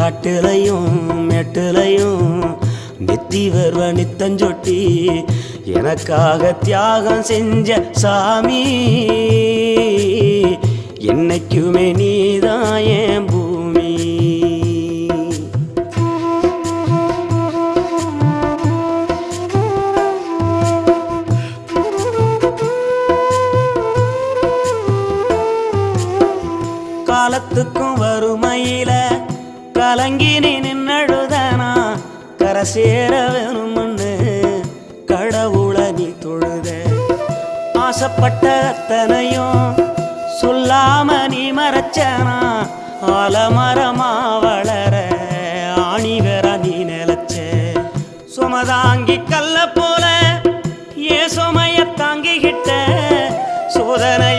காட்டுலையும் மெட்டுலையும் நெத்தி வருவ நித்தஞ்சொட்டி எனக்காக தியாகம் செஞ்ச சாமி என்னைக்குமே நீதான் என் பூமி. காலத்துக்கும் வறுமையில கலங்கி நீ நின்னழுதனா கரை சேர வேணும்னு கடவுளை நீ தொழுத. ஆசைப்பட்ட அத்தனையும் சொல்லாம நீ மறைச்சனா ஆலமரமா வளர ஆணி வேற நீ நிலச்ச. சுமதாங்கி கல்ல போல ஏ சுமைய தாங்கிக்கிட்ட சோதனை